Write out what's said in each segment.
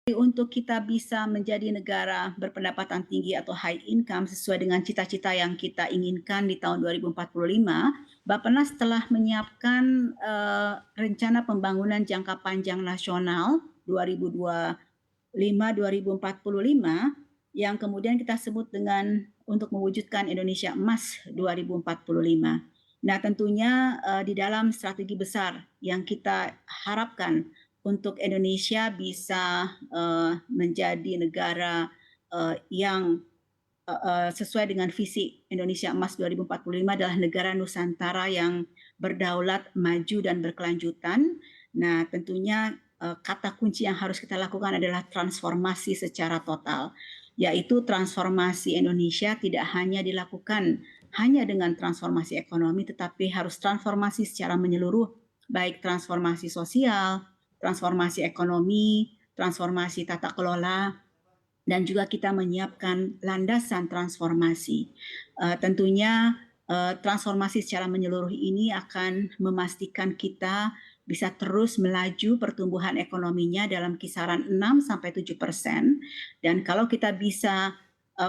Untuk kita bisa menjadi negara berpendapatan tinggi atau high income sesuai dengan cita-cita yang kita inginkan di tahun 2045, Bappenas telah menyiapkan rencana pembangunan jangka panjang nasional 2025-2045 yang kemudian kita sebut dengan untuk mewujudkan Indonesia Emas 2045. Nah, tentunya di dalam strategi besar yang kita harapkan untuk Indonesia bisa menjadi negara yang sesuai dengan visi Indonesia Emas 2045 adalah negara Nusantara yang berdaulat, maju, dan berkelanjutan. Nah, tentunya kata kunci yang harus kita lakukan adalah transformasi secara total, yaitu transformasi Indonesia tidak hanya dilakukan hanya dengan transformasi ekonomi, tetapi harus transformasi secara menyeluruh, baik transformasi sosial, transformasi ekonomi, transformasi tata kelola, dan juga kita menyiapkan landasan transformasi. Tentunya transformasi secara menyeluruh ini akan memastikan kita bisa terus melaju pertumbuhan ekonominya dalam kisaran 6-7%. Dan kalau kita bisa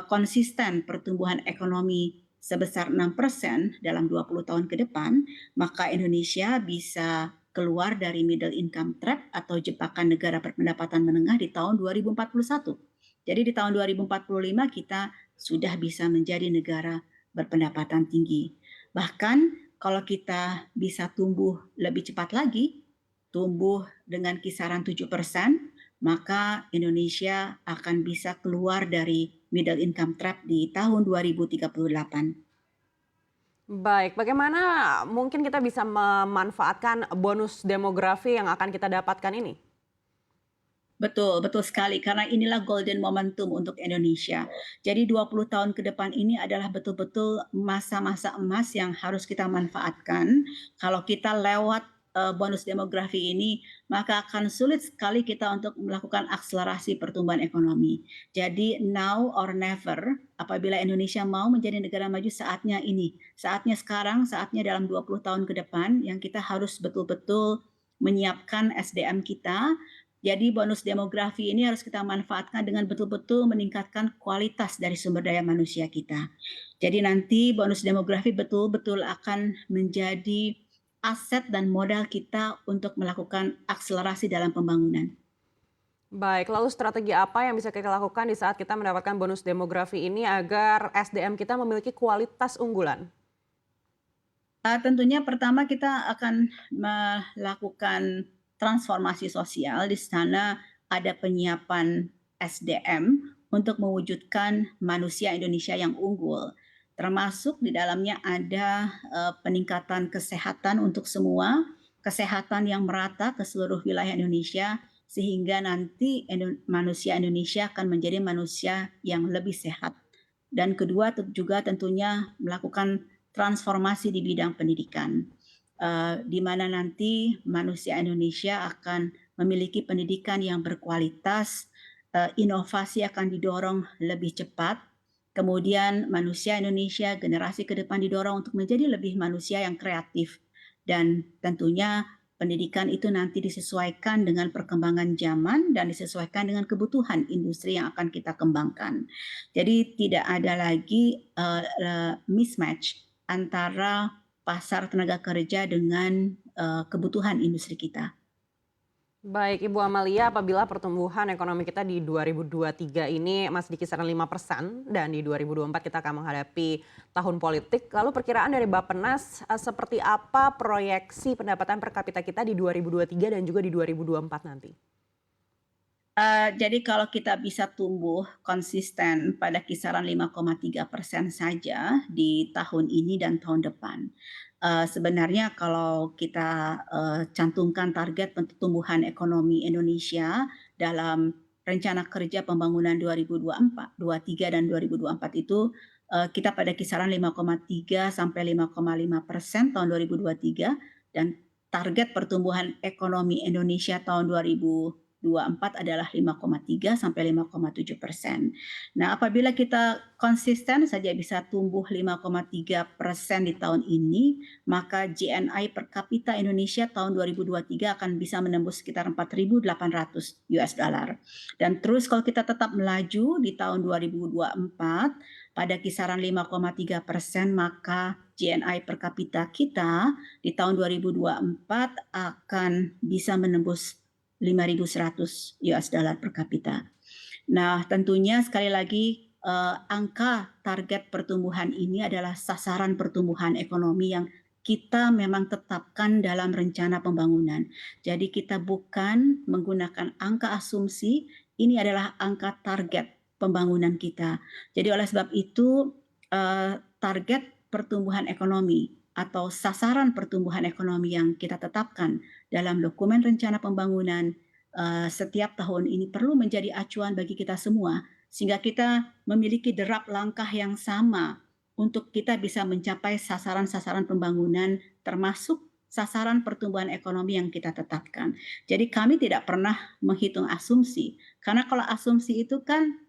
konsisten pertumbuhan ekonomi sebesar 6% dalam 20 tahun ke depan, maka Indonesia bisa keluar dari middle income trap atau jebakan negara berpendapatan menengah di tahun 2041. Jadi di tahun 2045 kita sudah bisa menjadi negara berpendapatan tinggi. Bahkan kalau kita bisa tumbuh lebih cepat lagi, tumbuh dengan kisaran 7%, maka Indonesia akan bisa keluar dari middle income trap di tahun 2038. Baik, bagaimana mungkin kita bisa memanfaatkan bonus demografi yang akan kita dapatkan ini? Betul, betul sekali karena inilah golden momentum untuk Indonesia. Jadi 20 tahun ke depan ini adalah betul-betul masa-masa emas yang harus kita manfaatkan. Kalau kita lewat bonus demografi ini, maka akan sulit sekali kita untuk melakukan akselerasi pertumbuhan ekonomi. Jadi now or never, apabila Indonesia mau menjadi negara maju saatnya ini. Saatnya sekarang, saatnya dalam 20 tahun ke depan yang kita harus betul-betul menyiapkan SDM kita. Jadi bonus demografi ini harus kita manfaatkan dengan betul-betul meningkatkan kualitas dari sumber daya manusia kita. Jadi nanti bonus demografi betul-betul akan menjadi aset dan modal kita untuk melakukan akselerasi dalam pembangunan. Baik, lalu strategi apa yang bisa kita lakukan di saat kita mendapatkan bonus demografi ini agar SDM kita memiliki kualitas unggulan? Tentunya pertama kita akan melakukan transformasi sosial. Di sana ada penyiapan SDM untuk mewujudkan manusia Indonesia yang unggul. Termasuk di dalamnya ada peningkatan kesehatan untuk semua, kesehatan yang merata ke seluruh wilayah Indonesia, sehingga nanti manusia Indonesia akan menjadi manusia yang lebih sehat. Dan kedua juga tentunya melakukan transformasi di bidang pendidikan, di mana nanti manusia Indonesia akan memiliki pendidikan yang berkualitas, inovasi akan didorong lebih cepat, kemudian manusia Indonesia generasi ke depan didorong untuk menjadi lebih manusia yang kreatif, dan tentunya pendidikan itu nanti disesuaikan dengan perkembangan zaman dan disesuaikan dengan kebutuhan industri yang akan kita kembangkan. Jadi tidak ada lagi mismatch antara pasar tenaga kerja dengan kebutuhan industri kita. Baik, Ibu Amalia, apabila pertumbuhan ekonomi kita di 2023 ini masih di kisaran 5% dan di 2024 kita akan menghadapi tahun politik, lalu perkiraan dari Bappenas seperti apa proyeksi pendapatan per kapita kita di 2023 dan juga di 2024 nanti? Jadi kalau kita bisa tumbuh konsisten pada kisaran 5,3% saja di tahun ini dan tahun depan. Sebenarnya kalau kita cantumkan target pertumbuhan ekonomi Indonesia dalam rencana kerja pembangunan 2024, 23 dan 2024 itu kita pada kisaran 5,3 sampai 5,5% tahun 2023 dan target pertumbuhan ekonomi Indonesia tahun 2024 adalah 5,3 sampai 5,7%. Nah, apabila kita konsisten saja bisa tumbuh 5,3% di tahun ini, maka GNI per kapita Indonesia tahun 2023 akan bisa menembus sekitar 4.800 US dollar. Dan terus kalau kita tetap melaju di tahun 2024 pada kisaran 5,3%, maka GNI per kapita kita di tahun 2024 akan bisa menembus 5.100 US dollar per kapita. Nah, tentunya sekali lagi angka target pertumbuhan ini adalah sasaran pertumbuhan ekonomi yang kita memang tetapkan dalam rencana pembangunan. Jadi kita bukan menggunakan angka asumsi, ini adalah angka target pembangunan kita. Jadi oleh sebab itu target pertumbuhan ekonomi atau sasaran pertumbuhan ekonomi yang kita tetapkan dalam dokumen rencana pembangunan setiap tahun ini perlu menjadi acuan bagi kita semua, sehingga kita memiliki derap langkah yang sama untuk kita bisa mencapai sasaran-sasaran pembangunan, termasuk sasaran pertumbuhan ekonomi yang kita tetapkan. Jadi kami tidak pernah menghitung asumsi, karena kalau asumsi itu kan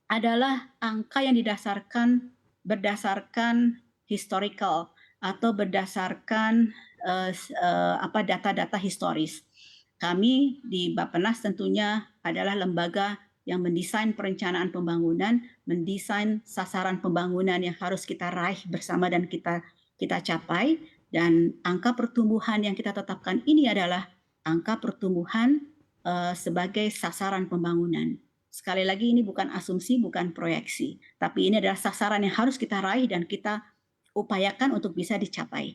adalah angka yang berdasarkan historical atau berdasarkan data-data historis. Kami di Bappenas tentunya adalah lembaga yang mendesain perencanaan pembangunan, mendesain sasaran pembangunan yang harus kita raih bersama dan kita capai, dan angka pertumbuhan yang kita tetapkan ini adalah angka pertumbuhan sebagai sasaran pembangunan. Sekali lagi ini bukan asumsi, bukan proyeksi, tapi ini adalah sasaran yang harus kita raih dan kita upayakan untuk bisa dicapai.